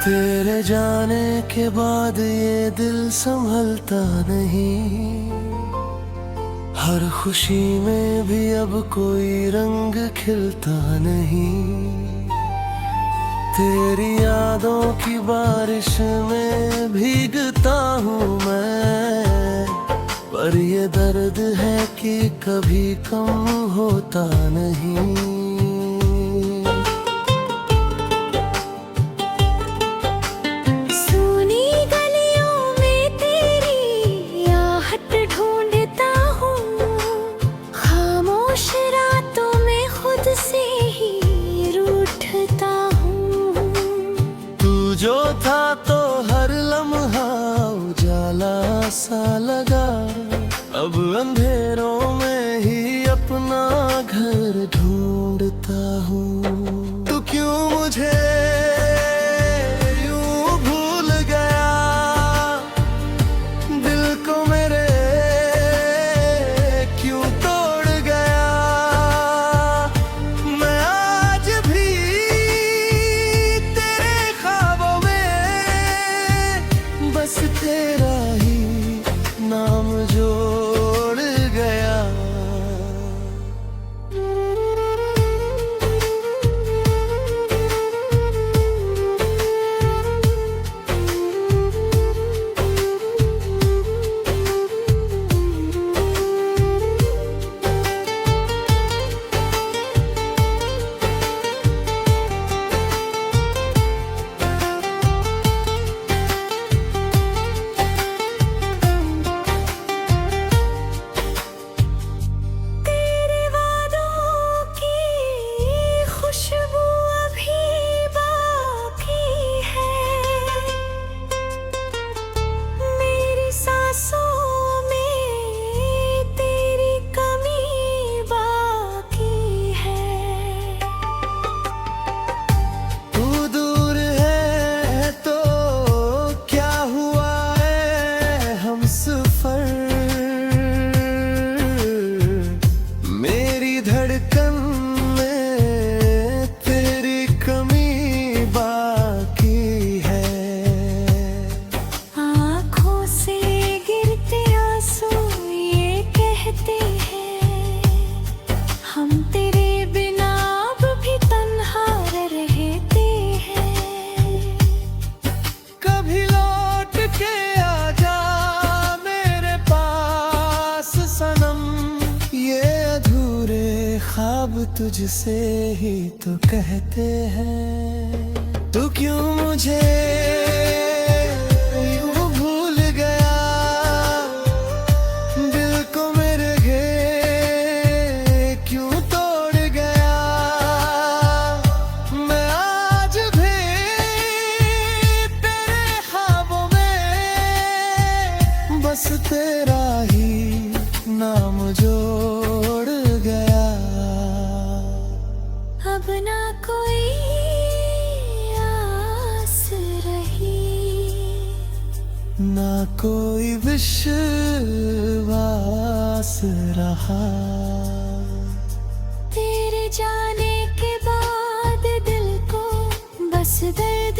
तेरे जाने के बाद ये दिल संभलता नहीं, हर खुशी में भी अब कोई रंग खिलता नहीं। तेरी यादों की बारिश में भीगता हूँ मैं, पर ये दर्द है कि कभी कम होता नहीं। जो था तो हर लम्हा उजाला सा लगा, अब अंधेरों में ही अपना घर ढूंढता हूँ। तू क्यों मुझे यूं भूल गया, दिल को मेरे क्यों तोड़ गया। मैं आज भी बस तेरा ही नाम जोड़ गया। मेरी धड़कन में तेरी कमी बाकी है। आँखों से गिरते आंसू ये कहते हैं, हम तेरे बिना अब भी तन्हा रहते हैं। कभी लौट के आजा मेरे पास सनम, ये अधूरे ख्वाब तुझसे ही तो कहते हैं। तू क्यों मुझे यूं भूल गया, दिल को मेरे क्यों तोड़ गया। मैं आज भी तेरे ख्वाबों में बस तेरा ही नाम जोड़ गया। अब ना कोई आस रही, ना कोई विश्वास रहा। तेरे जाने के बाद दिल को बस दर्द